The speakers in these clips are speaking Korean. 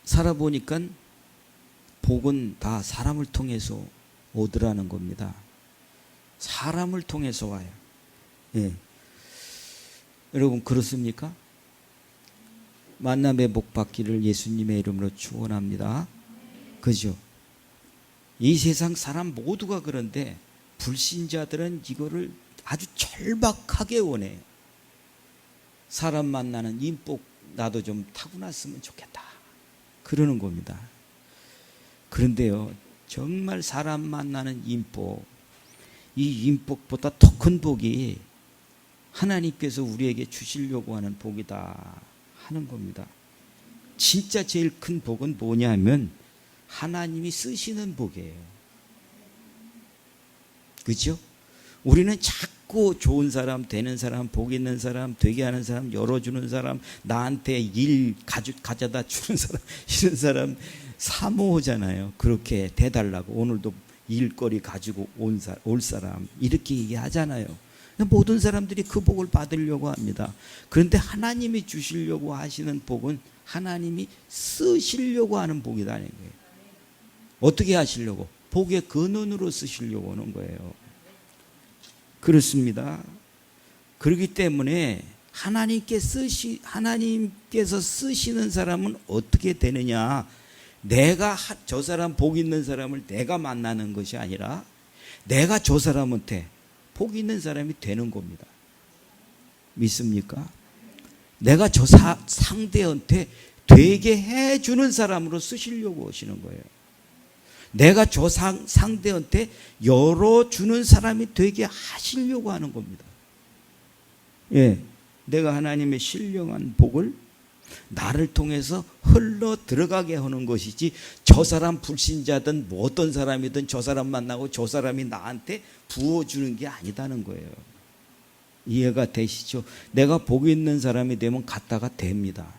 살아보니까 복은 다 사람을 통해서 오더라는 겁니다. 사람을 통해서 와요. 예. 여러분 그렇습니까? 만남의 복 받기를 예수님의 이름으로 축원합니다. 그죠? 이 세상 사람 모두가 그런데 불신자들은 이거를 아주 절박하게 원해요. 사람 만나는 인복 나도 좀 타고났으면 좋겠다 그러는 겁니다. 그런데요, 정말 사람 만나는 인복, 이 인복보다 더 큰 복이 하나님께서 우리에게 주시려고 하는 복이다 하는 겁니다. 진짜 제일 큰 복은 뭐냐면 하나님이 쓰시는 복이에요. 그죠? 우리는 자꾸 좋은 사람, 되는 사람, 복 있는 사람, 되게 하는 사람, 열어주는 사람, 나한테 일 가져다 주는 사람, 이런 사람 사모하잖아요. 그렇게 돼달라고. 오늘도 일거리 가지고 올 사람 이렇게 얘기하잖아요. 모든 사람들이 그 복을 받으려고 합니다. 그런데 하나님이 주시려고 하시는 복은 하나님이 쓰시려고 하는 복이라는 거예요. 어떻게 하시려고? 복의 근원으로 쓰시려고 하는 거예요. 그렇습니다. 그렇기 때문에 하나님께서 쓰시는 사람은 어떻게 되느냐? 내가 저 사람 복 있는 사람을 내가 만나는 것이 아니라 내가 저 사람한테 복 있는 사람이 되는 겁니다. 믿습니까? 내가 저 상대한테 되게 해주는 사람으로 쓰시려고 하시는 거예요. 내가 저 상대한테 열어주는 사람이 되게 하시려고 하는 겁니다. 예, 내가 하나님의 신령한 복을 나를 통해서 흘러 들어가게 하는 것이지, 저 사람 불신자든 뭐 어떤 사람이든 저 사람 만나고 저 사람이 나한테 부어주는 게 아니다는 거예요. 이해가 되시죠? 내가 복 있는 사람이 되면 갖다가 됩니다.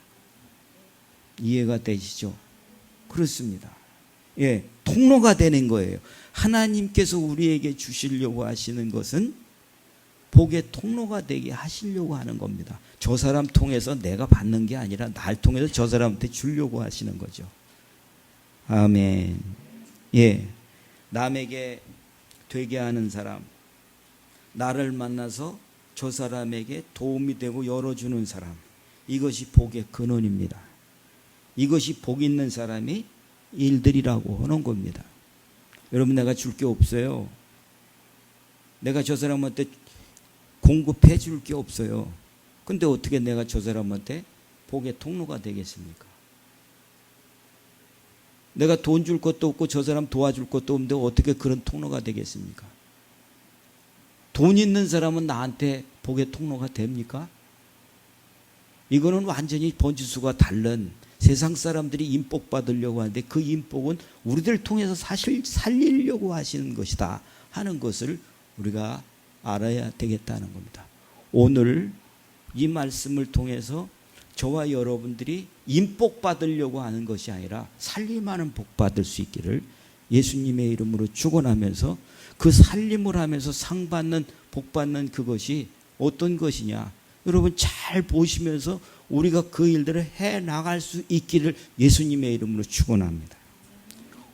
이해가 되시죠? 그렇습니다. 예, 통로가 되는 거예요. 하나님께서 우리에게 주시려고 하시는 것은 복의 통로가 되게 하시려고 하는 겁니다. 저 사람 통해서 내가 받는 게 아니라 날 통해서 저 사람한테 주려고 하시는 거죠. 아멘. 예, 남에게 되게 하는 사람, 나를 만나서 저 사람에게 도움이 되고 열어주는 사람, 이것이 복의 근원입니다. 이것이 복 있는 사람이 일들이라고 하는 겁니다. 여러분, 내가 줄 게 없어요. 내가 저 사람한테 공급해 줄 게 없어요. 근데 어떻게 내가 저 사람한테 복의 통로가 되겠습니까? 내가 돈 줄 것도 없고 저 사람 도와줄 것도 없는데 어떻게 그런 통로가 되겠습니까? 돈 있는 사람은 나한테 복의 통로가 됩니까? 이거는 완전히 번지수가 다른, 세상 사람들이 인복 받으려고 하는데 그 인복은 우리들 통해서 사실 살리려고 하시는 것이다 하는 것을 우리가 알아야 되겠다는 겁니다. 오늘 이 말씀을 통해서 저와 여러분들이 인복 받으려고 하는 것이 아니라 살림하는 복 받을 수 있기를 예수님의 이름으로 축원하면서, 그 살림을 하면서 상 받는 복 받는 그것이 어떤 것이냐, 여러분 잘 보시면서 우리가 그 일들을 해 나갈 수 있기를 예수님의 이름으로 축원합니다.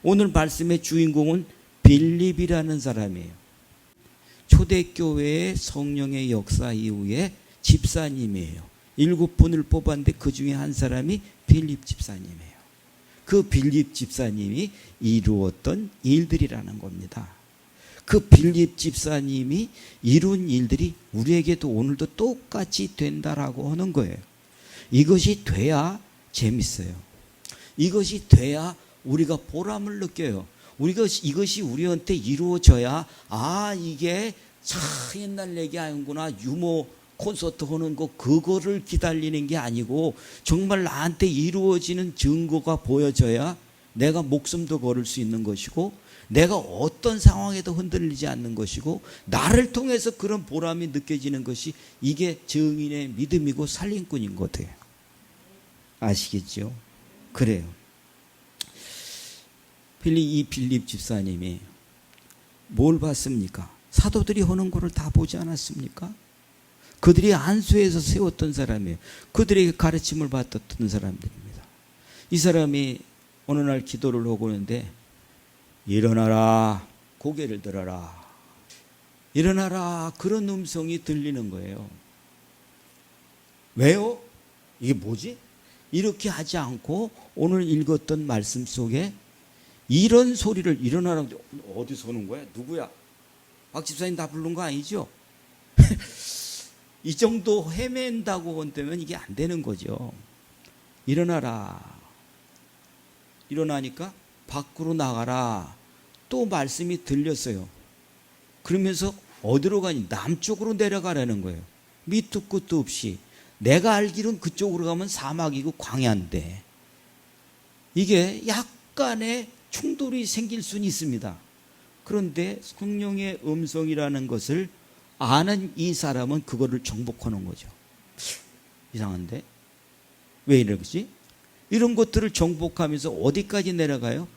오늘 말씀의 주인공은 빌립이라는 사람이에요. 초대교회의 성령의 역사 이후에 집사님이에요. 7분을 뽑았는데 그 중에 한 사람이 빌립 집사님이에요. 그 빌립 집사님이 이루었던 일들이라는 겁니다. 그 빌립 집사님이 이룬 일들이 우리에게도 오늘도 똑같이 된다라고 하는 거예요. 이것이 돼야 재밌어요. 이것이 돼야 우리가 보람을 느껴요. 이것이 우리한테 이루어져야, 아, 이게 참 옛날 얘기 아니구나, 유머 콘서트 하는 거 그거를 기다리는 게 아니고 정말 나한테 이루어지는 증거가 보여져야 내가 목숨도 걸을 수 있는 것이고, 내가 어떤 상황에도 흔들리지 않는 것이고, 나를 통해서 그런 보람이 느껴지는 것이, 이게 증인의 믿음이고 살림꾼인 것 같아요. 아시겠죠? 그래요. 이 빌립 집사님이 뭘 봤습니까? 사도들이 하는 거를 다 보지 않았습니까? 그들이 안수에서 세웠던 사람이에요. 그들에게 가르침을 받았던 사람들입니다. 이 사람이 어느 날 기도를 하고 있는데 일어나라, 고개를 들어라, 일어나라, 그런 음성이 들리는 거예요. 왜요? 이게 뭐지? 이렇게 하지 않고 오늘 읽었던 말씀 속에 이런 소리를, 일어나라, 어디서 오는 거야? 누구야? 박 집사님 다 부른 거 아니죠? 이 정도 헤맨다고 한다면 이게 안 되는 거죠. 일어나라. 일어나니까 밖으로 나가라. 또 말씀이 들렸어요. 그러면서 어디로 가니? 남쪽으로 내려가라는 거예요. 밑도 끝도 없이. 내가 알기로는 그쪽으로 가면 사막이고 광야인데 이게 약간의 충돌이 생길 수는 있습니다. 그런데 성령의 음성이라는 것을 아는 이 사람은 그거를 정복하는 거죠. 이상한데? 왜 이러지? 이런 것들을 정복하면서 어디까지 내려가요?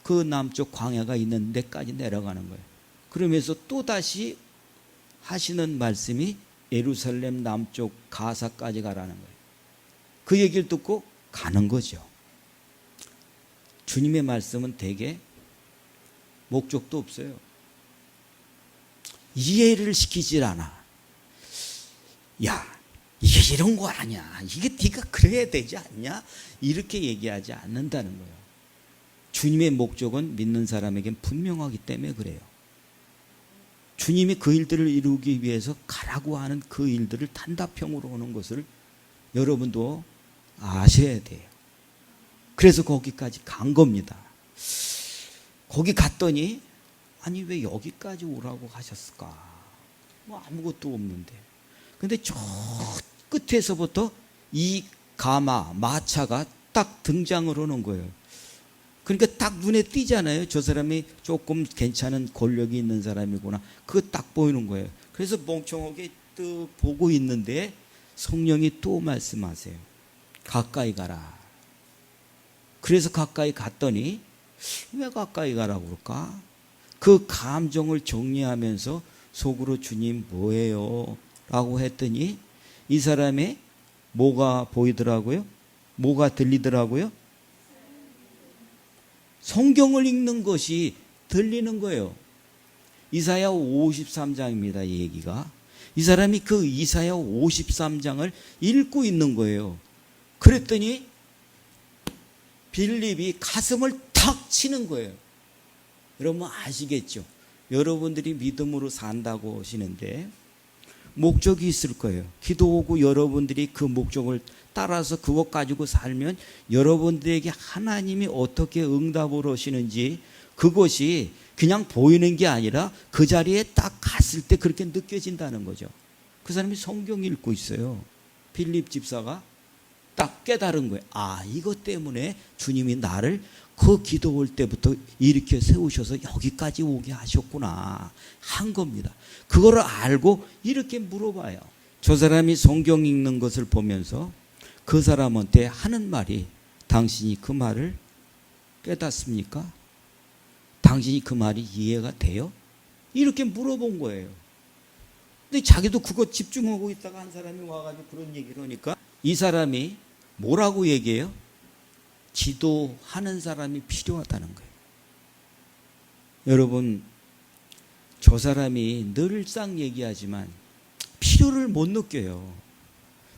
그 남쪽 광야가 있는 데까지 내려가는 거예요. 그러면서 또다시 하시는 말씀이 예루살렘 남쪽 가사까지 가라는 거예요. 그 얘기를 듣고 가는 거죠. 주님의 말씀은 대개 목적도 없어요. 이해를 시키질 않아. 야, 이게 이런 거 아니야. 이게 네가 그래야 되지 않냐? 이렇게 얘기하지 않는다는 거예요. 주님의 목적은 믿는 사람에겐 분명하기 때문에 그래요. 주님이 그 일들을 이루기 위해서 가라고 하는 그 일들을 단답형으로 오는 것을 여러분도 아셔야 돼요. 그래서 거기까지 간 겁니다. 거기 갔더니 아니 왜 여기까지 오라고 하셨을까? 뭐 아무것도 없는데. 근데 저 끝에서부터 이 가마, 마차가 딱 등장을 하는 거예요. 그러니까 딱 눈에 띄잖아요. 저 사람이 조금 괜찮은 권력이 있는 사람이구나. 그거 딱 보이는 거예요. 그래서 멍청하게 또 보고 있는데 성령이 또 말씀하세요. 가까이 가라. 그래서 가까이 갔더니 왜 가까이 가라고 그럴까? 그 감정을 정리하면서 속으로 주님 뭐예요? 라고 했더니 이 사람의 뭐가 보이더라고요? 뭐가 들리더라고요? 성경을 읽는 것이 들리는 거예요. 이사야 53장입니다. 이 얘기가. 이 사람이 그 이사야 53장을 읽고 있는 거예요. 그랬더니 빌립이 가슴을 탁 치는 거예요. 여러분 아시겠죠? 여러분들이 믿음으로 산다고 하시는데 목적이 있을 거예요. 기도하고 여러분들이 그 목적을 따라서 그것 가지고 살면 여러분들에게 하나님이 어떻게 응답을 하시는지 그것이 그냥 보이는 게 아니라 그 자리에 딱 갔을 때 그렇게 느껴진다는 거죠. 그 사람이 성경 읽고 있어요. 빌립 집사가 딱 깨달은 거예요. 아, 이것 때문에 주님이 나를 그 기도할 때부터 일으켜 세우셔서 여기까지 오게 하셨구나 한 겁니다. 그거를 알고 이렇게 물어봐요. 저 사람이 성경 읽는 것을 보면서 그 사람한테 하는 말이 당신이 그 말을 깨닫습니까? 당신이 그 말이 이해가 돼요? 이렇게 물어본 거예요. 근데 자기도 그거 집중하고 있다가 한 사람이 와가지고 그런 얘기를 하니까 이 사람이 뭐라고 얘기해요? 기도하는 사람이 필요하다는 거예요. 여러분, 저 사람이 늘상 얘기하지만 필요를 못 느껴요.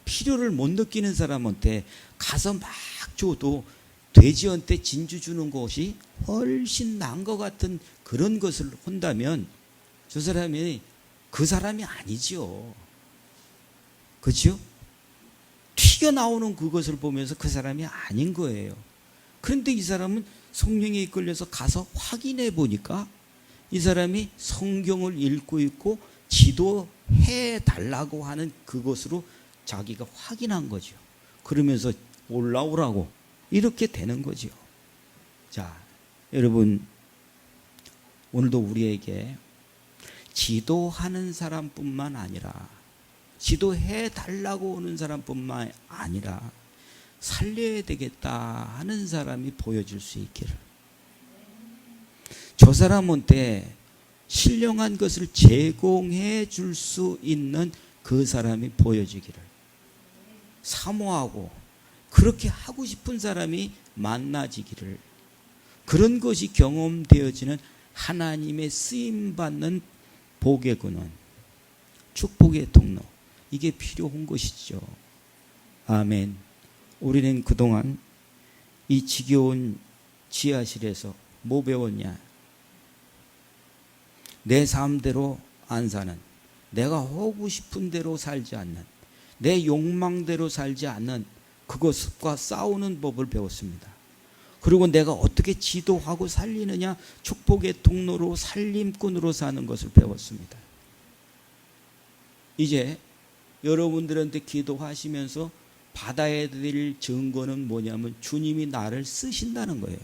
필요를 못 느끼는 사람한테 가서 막 줘도 돼지한테 진주 주는 것이 훨씬 나은 것 같은 그런 것을 한다면 저 사람이 그 사람이 아니죠. 그렇죠? 튀어나오는 그것을 보면서 그 사람이 아닌 거예요. 그런데 이 사람은 성령에 이끌려서 가서 확인해 보니까 이 사람이 성경을 읽고 있고 지도해 달라고 하는 그것으로 자기가 확인한 거죠. 그러면서 올라오라고 이렇게 되는 거죠. 자, 여러분 오늘도 우리에게 지도하는 사람뿐만 아니라 지도해 달라고 오는 사람뿐만 아니라 살려야 되겠다 하는 사람이 보여줄 수 있기를, 저 사람한테 신령한 것을 제공해 줄 수 있는 그 사람이 보여지기를, 사모하고 그렇게 하고 싶은 사람이 만나지기를, 그런 것이 경험되어지는 하나님의 쓰임받는 복의 근원, 축복의 통로, 이게 필요한 것이죠. 아멘. 우리는 그동안 이 지겨운 지하실에서 뭐 배웠냐? 내 삶대로 안 사는, 내가 하고 싶은 대로 살지 않는, 내 욕망대로 살지 않는 그것과 싸우는 법을 배웠습니다. 그리고 내가 어떻게 지도하고 살리느냐, 축복의 통로로 살림꾼으로 사는 것을 배웠습니다. 이제 여러분들한테 기도하시면서 받아야 될 증거는 뭐냐면 주님이 나를 쓰신다는 거예요.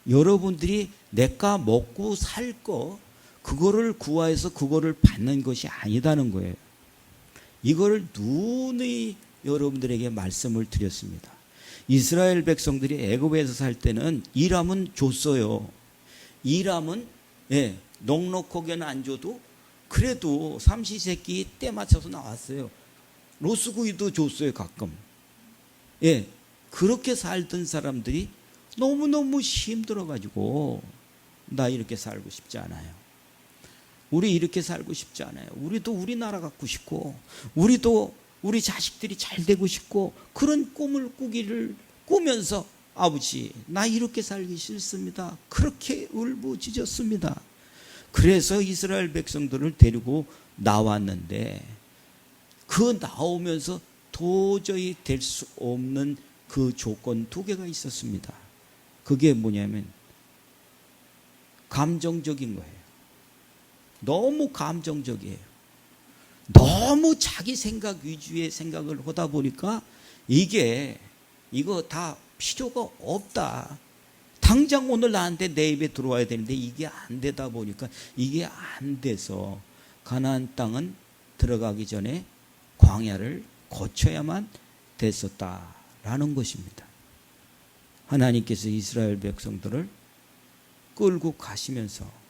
여러분들이 내가 먹고 살 거 그거를 구하여서 그거를 받는 것이 아니다는 거예요. 이거를 누누이 여러분들에게 말씀을 드렸습니다. 이스라엘 백성들이 애굽에서 살 때는 일하면 줬어요. 일하면 넉넉하게는 안 줘도 그래도 삼시세끼 때 맞춰서 나왔어요. 로스구이도 줬어요, 가끔. 그렇게 살던 사람들이 너무너무 힘들어가지고 나 이렇게 살고 싶지 않아요. 우리 이렇게 살고 싶지 않아요. 우리도 우리나라 갖고 싶고, 우리도 우리 자식들이 잘 되고 싶고, 그런 꿈을 꾸면서 아버지 나 이렇게 살기 싫습니다. 그렇게 울부짖었습니다. 그래서 이스라엘 백성들을 데리고 나왔는데, 그 나오면서 도저히 될 수 없는 그 조건 두 개가 있었습니다. 그게 뭐냐면 감정적인 거예요. 너무 감정적이에요. 너무 자기 생각 위주의 생각을 하다 보니까 이거 다 필요가 없다. 당장 오늘 나한테 내 입에 들어와야 되는데 이게 안 되다 보니까 이게 안 돼서 가나안 땅은 들어가기 전에 광야를 거쳐야만 됐었다라는 것입니다. 하나님께서 이스라엘 백성들을 끌고 가시면서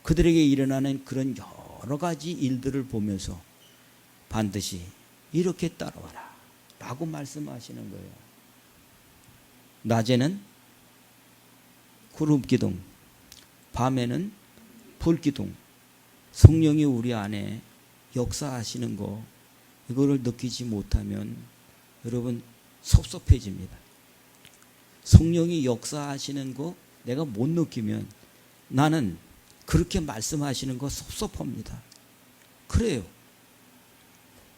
그들에게 일어나는 그런 여러 가지 일들을 보면서 반드시 이렇게 따라와라 라고 말씀하시는 거예요. 낮에는 구름기둥, 밤에는 불기둥, 성령이 우리 안에 역사하시는 거, 이거를 느끼지 못하면 여러분 섭섭해집니다. 성령이 역사하시는 거 내가 못 느끼면 나는 그렇게 말씀하시는 거 섭섭합니다. 그래요.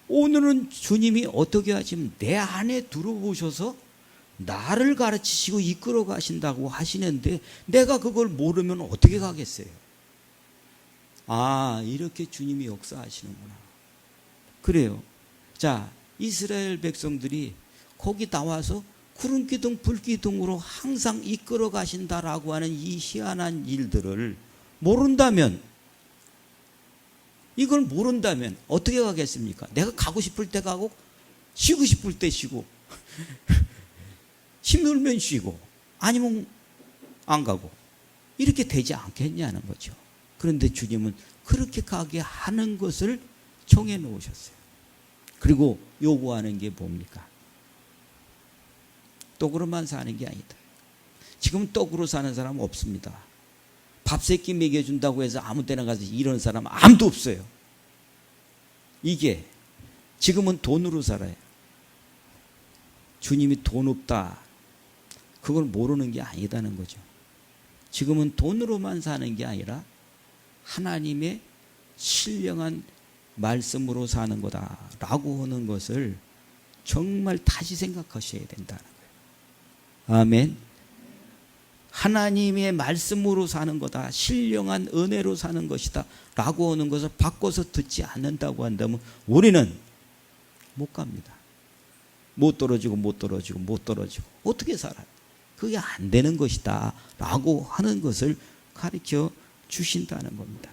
오늘은 주님이 어떻게 하시면 내 안에 들어오셔서 나를 가르치시고 이끌어 가신다고 하시는데 내가 그걸 모르면 어떻게 가겠어요? 아, 이렇게 주님이 역사하시는구나. 그래요. 자, 이스라엘 백성들이 거기 나와서 구름기둥 불기둥으로 항상 이끌어 가신다라고 하는 이 희한한 일들을 모른다면, 이걸 모른다면 어떻게 가겠습니까? 내가 가고 싶을 때 가고 쉬고 싶을 때 쉬고 힘들면 쉬고 아니면 안 가고 이렇게 되지 않겠냐는 거죠. 그런데 주님은 그렇게 가게 하는 것을 정해 놓으셨어요. 그리고 요구하는 게 뭡니까? 떡으로만 사는 게 아니다. 지금 떡으로 사는 사람 없습니다. 밥 세 끼 먹여준다고 해서 아무 때나 가서 이런 사람 아무도 없어요. 이게 지금은 돈으로 살아요. 주님이 돈 없다, 그걸 모르는 게 아니다는 거죠. 지금은 돈으로만 사는 게 아니라 하나님의 신령한 말씀으로 사는 거다라고 하는 것을 정말 다시 생각하셔야 된다는 거예요. 아멘. 하나님의 말씀으로 사는 거다, 신령한 은혜로 사는 것이다 라고 하는 것을 바꿔서 듣지 않는다고 한다면 우리는 못 갑니다. 못 떨어지고 어떻게 살아요? 그게 안 되는 것이다 라고 하는 것을 가르쳐 주신다는 겁니다.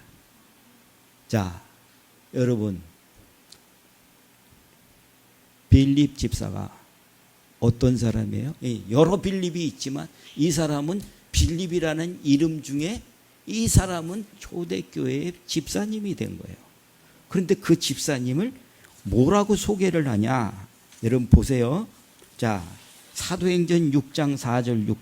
자, 여러분, 빌립 집사가 어떤 사람이에요? 여러 빌립이 있지만 이 사람은 빌립이라는 이름 중에 이 사람은 초대교회의 집사님이 된 거예요. 그런데 그 집사님을 뭐라고 소개를 하냐? 여러분 보세요. 자, 사도행전 6장 4절 6.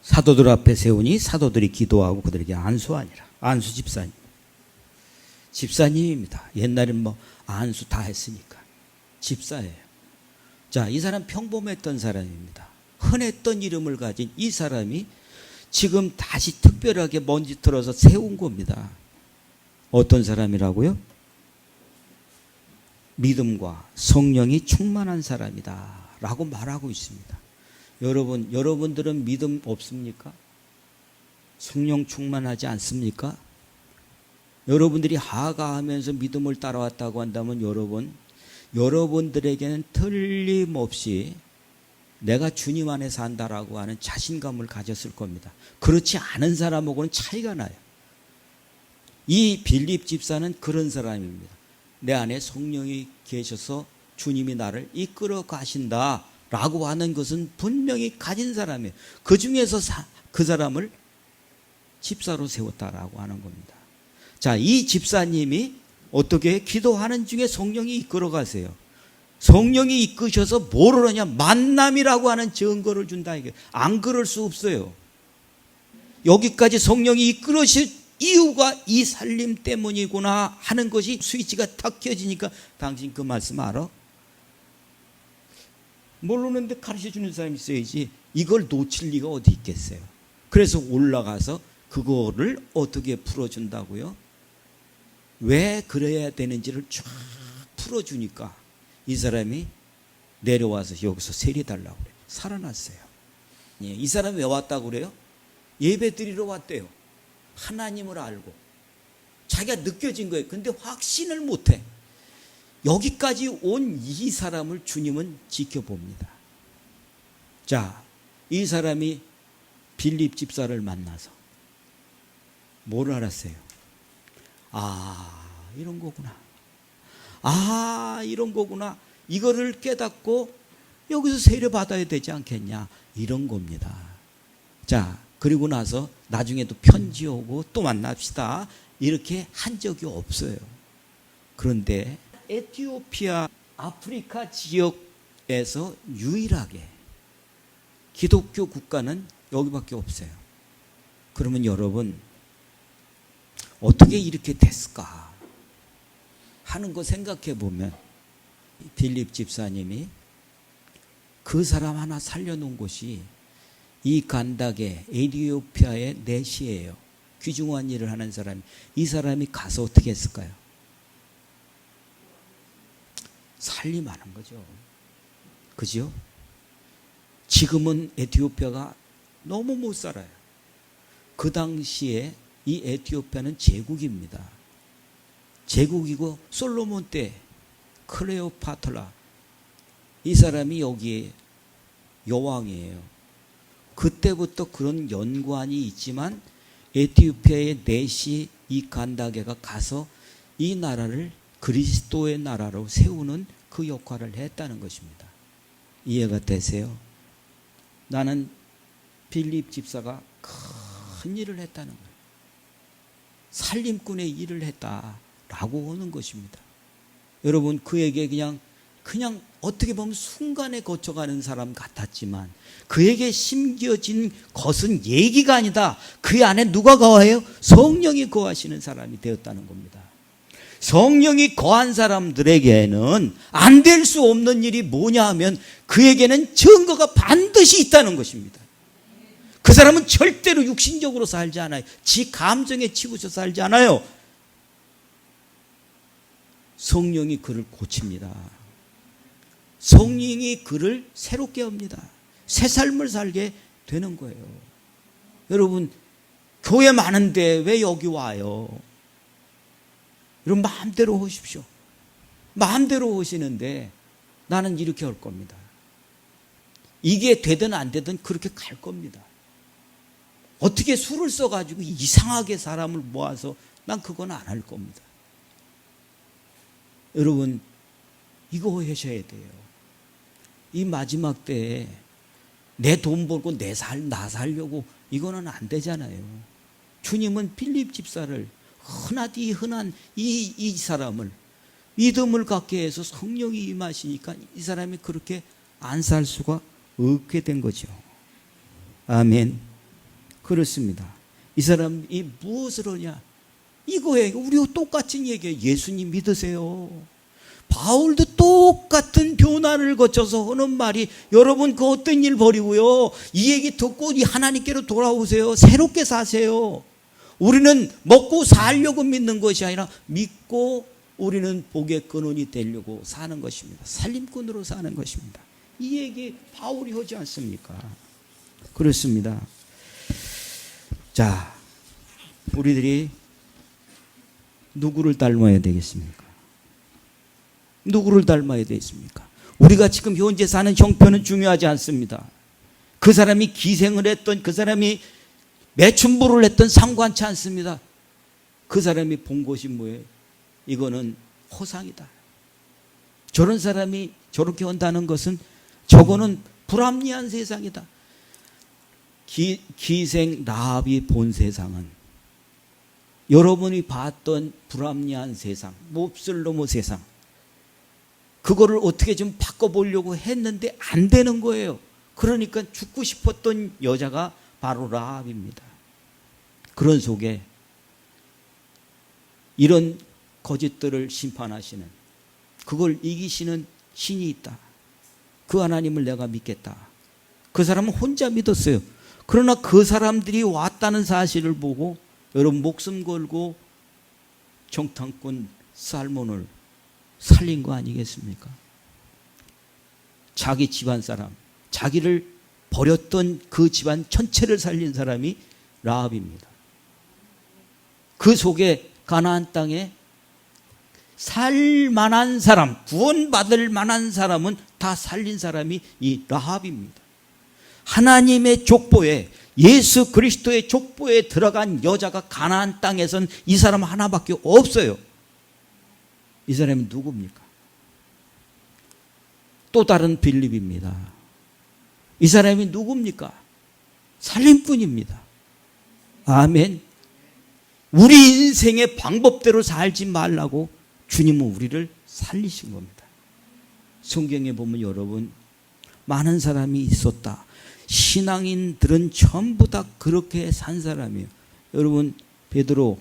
사도들 앞에 세우니 사도들이 기도하고 그들에게 안수하니라. 안수 집사님. 집사님입니다. 옛날엔 뭐 안수 다 했으니까. 집사예요. 자, 이 사람 평범했던 사람입니다. 흔했던 이름을 가진 이 사람이 지금 다시 특별하게 먼지 털어서 세운 겁니다. 어떤 사람이라고요? 믿음과 성령이 충만한 사람이다 라고 말하고 있습니다. 여러분들은 믿음 없습니까? 성령 충만하지 않습니까? 여러분들이 하가하면서 믿음을 따라왔다고 한다면 여러분들에게는 틀림없이 내가 주님 안에 산다라고 하는 자신감을 가졌을 겁니다. 그렇지 않은 사람하고는 차이가 나요. 이 빌립 집사는 그런 사람입니다. 내 안에 성령이 계셔서 주님이 나를 이끌어 가신다 라고 하는 것은 분명히 가진 사람이에요. 그 중에서 그 사람을 집사로 세웠다라고 하는 겁니다. 자, 이 집사님이 어떻게 기도하는 중에 성령이 이끌어 가세요. 성령이 이끄셔서 뭐를 하냐? 만남이라고 하는 증거를 준다. 이게 안 그럴 수 없어요. 여기까지 성령이 이끌으실 이유가 이 살림 때문이구나 하는 것이 스위치가 탁 켜지니까 당신 그 말씀 알아? 모르는데 가르쳐 주는 사람이 있어야지. 이걸 놓칠 리가 어디 있겠어요. 그래서 올라가서 그거를 어떻게 풀어준다고요? 왜 그래야 되는지를 쫙 풀어주니까 이 사람이 내려와서 여기서 세례달라고 그래요. 살아났어요. 예, 이 사람이 왜 왔다고 그래요? 예배 드리러 왔대요. 하나님을 알고 자기가 느껴진 거예요. 근데 확신을 못해. 여기까지 온 이 사람을 주님은 지켜봅니다. 자, 이 사람이 빌립 집사를 만나서 뭘 알았어요? 아, 이런 거구나. 아, 이런 거구나. 이거를 깨닫고 여기서 세례 받아야 되지 않겠냐. 이런 겁니다. 자, 그리고 나서 나중에도 편지 오고 또 만납시다. 이렇게 한 적이 없어요. 그런데 에티오피아 아프리카 지역에서 유일하게 기독교 국가는 여기밖에 없어요. 그러면 여러분 어떻게 이렇게 됐을까 하는 거 생각해 보면 빌립 집사님이 그 사람 하나 살려놓은 곳이 이 간닥의 에티오피아의 내시예요. 귀중한 일을 하는 사람이. 이 사람이 가서 어떻게 했을까요? 살림하는 거죠. 그죠? 지금은 에티오피아가 너무 못 살아요. 그 당시에 이 에티오피아는 제국입니다. 제국이고 솔로몬 때 클레오파트라 이 사람이 여기에 여왕이에요. 그때부터 그런 연관이 있지만 에티오피아의 내시 이 간다게가 가서 이 나라를 그리스도의 나라로 세우는 그 역할을 했다는 것입니다. 이해가 되세요? 나는 빌립 집사가 큰 일을 했다는 거예요. 살림꾼의 일을 했다라고 하는 것입니다. 여러분 그에게 그냥 어떻게 보면 순간에 거쳐가는 사람 같았지만 그에게 심겨진 것은 얘기가 아니다. 그 안에 누가 거해요? 성령이 거하시는 사람이 되었다는 겁니다. 성령이 거한 사람들에게는 안 될 수 없는 일이 뭐냐 하면 그에게는 증거가 반드시 있다는 것입니다. 그 사람은 절대로 육신적으로 살지 않아요. 지 감정에 치우쳐 살지 않아요. 성령이 그를 고칩니다. 성령이 그를 새롭게 합니다. 새 삶을 살게 되는 거예요. 여러분 교회 많은데 왜 여기 와요? 여러분 마음대로 오십시오. 마음대로 오시는데 나는 이렇게 할 겁니다. 이게 되든 안 되든 그렇게 갈 겁니다. 어떻게 술을 써가지고 이상하게 사람을 모아서 난 그건 안 할 겁니다. 여러분 이거 하셔야 돼요. 이 마지막 때에 내 돈 벌고 나 살려고 이거는 안 되잖아요. 주님은 빌립 집사를 흔하디 흔한 이 사람을 믿음을 갖게 해서 성령이 임하시니까 이 사람이 그렇게 안 살 수가 없게 된 거죠. 아멘. 그렇습니다. 이 사람이 무엇을 하냐? 이거예요. 우리가 똑같은 얘기예요. 예수님 믿으세요. 바울도 똑같은 변화를 거쳐서 하는 말이, 여러분 그 어떤 일 버리고요, 이 얘기 듣고 하나님께로 돌아오세요. 새롭게 사세요. 우리는 먹고 살려고 믿는 것이 아니라 믿고 우리는 복의 근원이 되려고 사는 것입니다. 살림꾼으로 사는 것입니다. 이 얘기 바울이 하지 않습니까? 그렇습니다. 자, 우리들이 누구를 닮아야 되겠습니까? 누구를 닮아야 되겠습니까? 우리가 지금 현재 사는 형편은 중요하지 않습니다. 그 사람이 기생을 했던, 그 사람이 매춘부를 했던 상관치 않습니다. 그 사람이 본 것이 뭐예요? 이거는 허상이다. 저런 사람이 저렇게 한다는 것은 저거는 불합리한 세상이다. 기생 라합이 본 세상은 여러분이 봤던 불합리한 세상, 몹쓸 놈의 세상, 그거를 어떻게 좀 바꿔보려고 했는데 안 되는 거예요. 그러니까 죽고 싶었던 여자가 바로 라합입니다. 그런 속에 이런 거짓들을 심판하시는, 그걸 이기시는 신이 있다. 그 하나님을 내가 믿겠다. 그 사람은 혼자 믿었어요. 그러나 그 사람들이 왔다는 사실을 보고 여러분 목숨 걸고 정탐꾼 살몬을 살린 거 아니겠습니까? 자기 집안 사람, 자기를 버렸던 그 집안 전체를 살린 사람이 라합입니다. 그 속에 가나안 땅에 살 만한 사람, 구원받을 만한 사람은 다 살린 사람이 이 라합입니다. 하나님의 족보에, 예수 그리스도의 족보에 들어간 여자가 가나안 땅에선 이 사람 하나밖에 없어요. 이 사람이 누굽니까? 또 다른 빌립입니다. 이 사람이 누굽니까? 살림꾼입니다. 아멘. 우리 인생의 방법대로 살지 말라고 주님은 우리를 살리신 겁니다. 성경에 보면 여러분, 많은 사람이 있었다. 신앙인들은 전부 다 그렇게 산 사람이에요. 여러분, 베드로,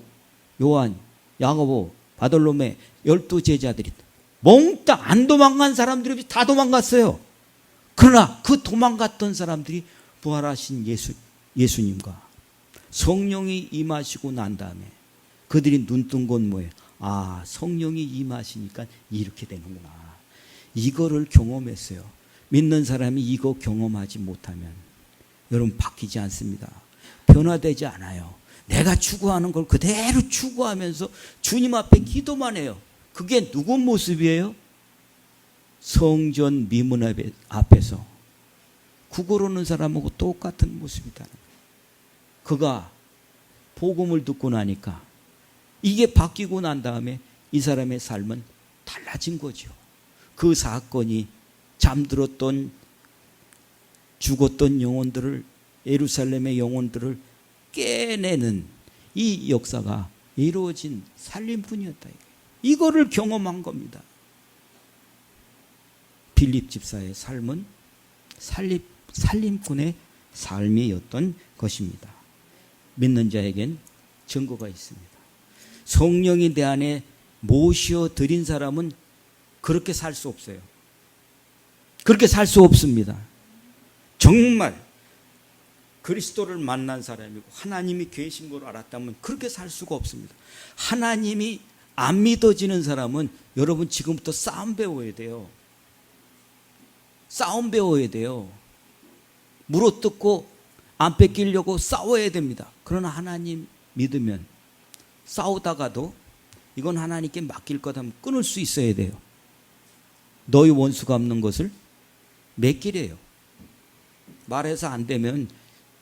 요한, 야고보, 바돌로메 12 제자들이 몽땅 안 도망간 사람들이 다 도망갔어요. 그러나 그 도망갔던 사람들이 부활하신 예수님과 성령이 임하시고 난 다음에 그들이 눈뜬 건 뭐예요? 아, 성령이 임하시니까 이렇게 되는구나. 이거를 경험했어요. 믿는 사람이 이거 경험하지 못하면 여러분 바뀌지 않습니다. 변화되지 않아요. 내가 추구하는 걸 그대로 추구하면서 주님 앞에 기도만 해요. 그게 누구 모습이에요? 성전 미문 앞에서 구걸하는 사람하고 똑같은 모습이다. 그가 복음을 듣고 나니까 이게 바뀌고 난 다음에 이 사람의 삶은 달라진 거죠. 그 사건이 잠들었던, 죽었던 영혼들을, 예루살렘의 영혼들을 깨내는 이 역사가 이루어진 살림뿐이었다. 이거를 경험한 겁니다. 빌립 집사의 삶은 살림꾼의 삶이었던 것입니다. 믿는 자에겐 증거가 있습니다. 성령이 내 안에 모시어 드린 사람은 그렇게 살 수 없어요. 그렇게 살 수 없습니다. 정말 그리스도를 만난 사람이고 하나님이 계신 걸 알았다면 그렇게 살 수가 없습니다. 하나님이 안 믿어지는 사람은 여러분 지금부터 싸움 배워야 돼요. 싸움 배워야 돼요. 물어뜯고 안 뺏기려고 싸워야 됩니다. 그러나 하나님 믿으면 싸우다가도 이건 하나님께 맡길 거다 하면 끊을 수 있어야 돼요. 너희 원수가 없는 것을 맡기래요. 말해서 안 되면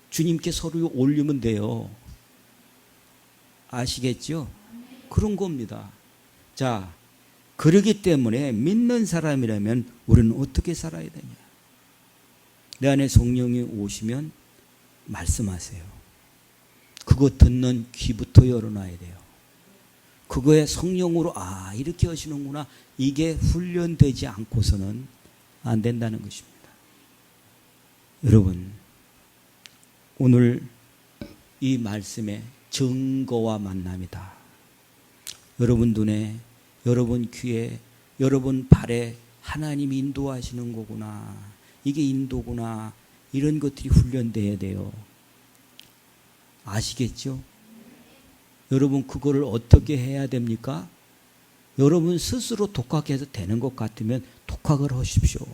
주님께 서로 올리면 돼요. 아시겠죠? 그런 겁니다. 자, 그러기 때문에 믿는 사람이라면 우리는 어떻게 살아야 되냐? 내 안에 성령이 오시면 말씀하세요. 그거 듣는 귀부터 열어놔야 돼요. 그거에 성령으로 이렇게 하시는구나, 이게 훈련되지 않고서는 안 된다는 것입니다. 여러분, 오늘 이 말씀의 증거와 만남이다. 여러분 눈에, 여러분 귀에, 여러분 발에 하나님이 인도하시는 거구나, 이게 인도구나, 이런 것들이 훈련돼야 돼요. 아시겠죠? 여러분, 그거를 어떻게 해야 됩니까? 여러분 스스로 독학해서 되는 것 같으면 독학을 하십시오.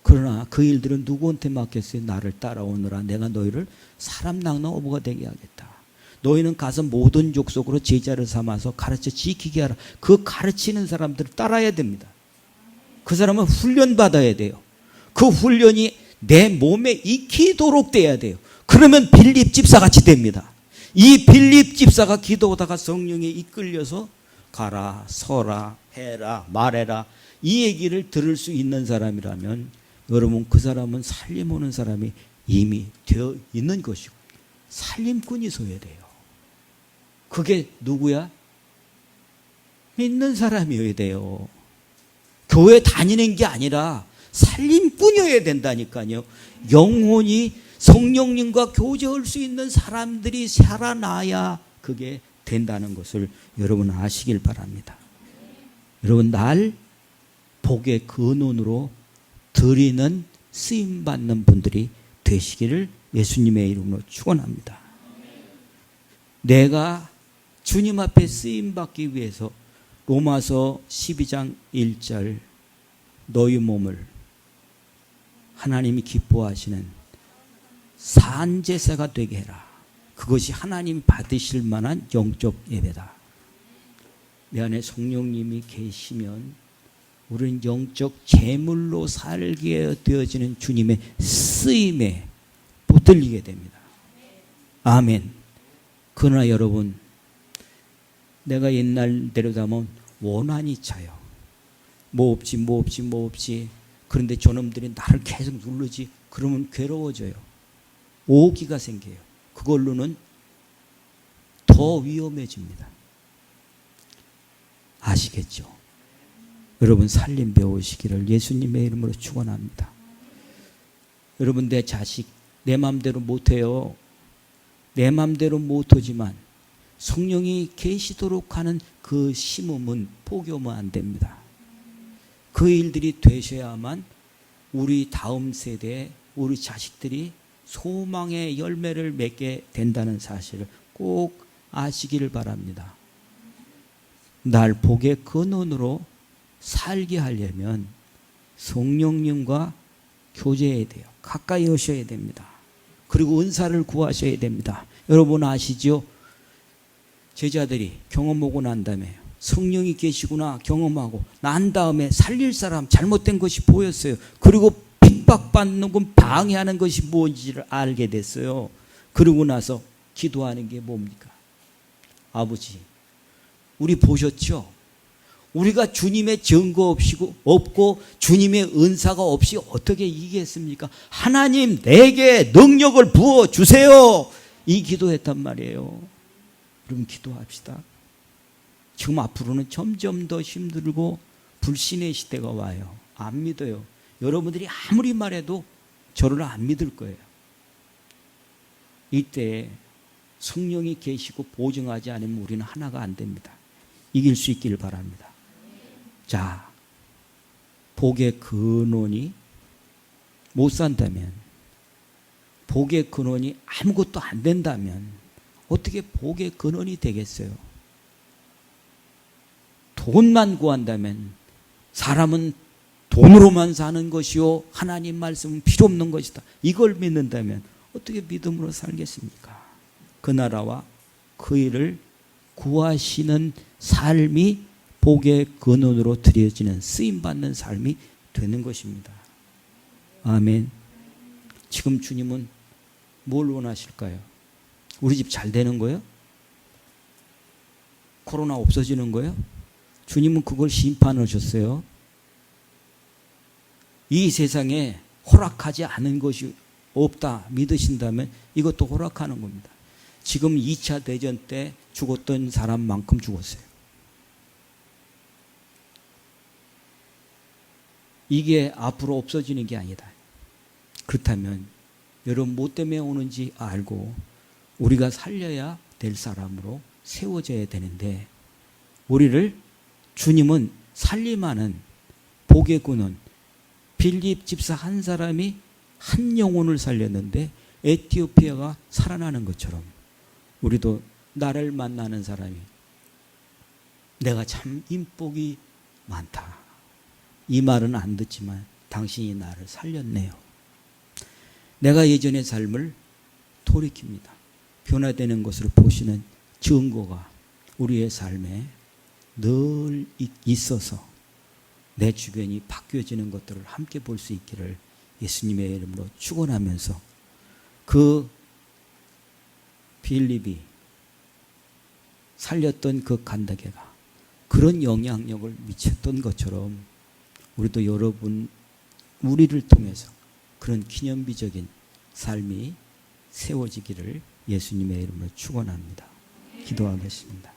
그러나 그 일들은 누구한테 맡겼어요? 나를 따라오느라 내가 너희를 사람 낚는 어부가 되게 하겠다. 너희는 가서 모든 족속으로 제자를 삼아서 가르쳐 지키게 하라. 그 가르치는 사람들을 따라야 됩니다. 그 사람은 훈련받아야 돼요. 그 훈련이 내 몸에 익히도록 돼야 돼요. 그러면 빌립 집사같이 됩니다. 이 빌립 집사가 기도하다가 성령에 이끌려서 가라, 서라, 해라, 말해라, 이 얘기를 들을 수 있는 사람이라면 여러분, 그 사람은 살림 오는 사람이 이미 되어 있는 것이고 살림꾼이 서야 돼요. 그게 누구야? 믿는 사람이어야 돼요. 교회 다니는 게 아니라 살림꾼이어야 된다니까요. 영혼이 성령님과 교제할 수 있는 사람들이 살아나야 그게 된다는 것을 여러분 아시길 바랍니다. 여러분, 날 복의 근원으로 드리는 쓰임받는 분들이 되시기를 예수님의 이름으로 축원합니다. 내가 주님 앞에 쓰임받기 위해서 로마서 12장 1절 너희 몸을 하나님이 기뻐하시는 산제사가 되게 해라. 그것이 하나님이 받으실 만한 영적 예배다. 내 안에 성령님이 계시면 우리는 영적 제물로 살게 되어지는 주님의 쓰임에 붙들리게 됩니다. 아멘. 그러나 여러분, 내가 옛날대로 하면 원한이 차요. 뭐 없지. 그런데 저놈들이 나를 계속 누르지. 그러면 괴로워져요. 오기가 생겨요. 그걸로는 더 위험해집니다. 아시겠죠? 여러분, 살림 배우시기를 예수님의 이름으로 축원합니다. 여러분, 내 자식 내 마음대로 못해요. 내 마음대로 못하지만 성령이 계시도록 하는 그 심음은 포기하면 안 됩니다. 그 일들이 되셔야만 우리 다음 세대에 우리 자식들이 소망의 열매를 맺게 된다는 사실을 꼭 아시기를 바랍니다. 날 복의 근원으로 살게 하려면 성령님과 교제해야 돼요. 가까이 오셔야 됩니다. 그리고 은사를 구하셔야 됩니다. 여러분 아시죠? 제자들이 경험하고 난 다음에 성령이 계시구나 경험하고 난 다음에 살릴 사람, 잘못된 것이 보였어요. 그리고 핍박받는 건 방해하는 것이 뭔지를 알게 됐어요. 그러고 나서 기도하는 게 뭡니까? 아버지, 우리 보셨죠? 우리가 주님의 증거 없고 주님의 은사가 없이 어떻게 이기겠습니까? 하나님, 내게 능력을 부어주세요. 이 기도했단 말이에요. 그럼 기도합시다. 지금 앞으로는 점점 더 힘들고 불신의 시대가 와요. 안 믿어요. 여러분들이 아무리 말해도 저를 안 믿을 거예요. 이때 성령이 계시고 보증하지 않으면 우리는 하나가 안 됩니다. 이길 수 있기를 바랍니다. 자, 복의 근원이 못 산다면, 복의 근원이 아무것도 안 된다면 어떻게 복의 근원이 되겠어요? 돈만 구한다면 사람은 돈으로만 사는 것이요 하나님 말씀은 필요 없는 것이다. 이걸 믿는다면 어떻게 믿음으로 살겠습니까? 그 나라와 그 일을 구하시는 삶이 복의 근원으로 드려지는 쓰임받는 삶이 되는 것입니다. 아멘. 지금 주님은 뭘 원하실까요? 우리 집 잘 되는 거예요? 코로나 없어지는 거예요? 주님은 그걸 심판하셨어요. 이 세상에 허락하지 않은 것이 없다 믿으신다면 이것도 허락하는 겁니다. 지금 2차 대전 때 죽었던 사람만큼 죽었어요. 이게 앞으로 없어지는 게 아니다. 그렇다면 여러분 뭐 때문에 오는지 알고 우리가 살려야 될 사람으로 세워져야 되는데, 우리를 주님은 살림하는 복의 구는 빌립 집사 한 사람이 한 영혼을 살렸는데 에티오피아가 살아나는 것처럼, 우리도 나를 만나는 사람이 내가 참 인복이 많다, 이 말은 안 듣지만 당신이 나를 살렸네요. 내가 예전의 삶을 돌이킵니다. 변화되는 것을 보시는 증거가 우리의 삶에 늘 있어서 내 주변이 바뀌어지는 것들을 함께 볼 수 있기를 예수님의 이름으로 축원하면서, 그 빌립이 살렸던 그 간다게가 그런 영향력을 미쳤던 것처럼 우리도 우리를 통해서 그런 기념비적인 삶이 세워지기를 예수님의 이름으로 축원합니다. 기도하겠습니다.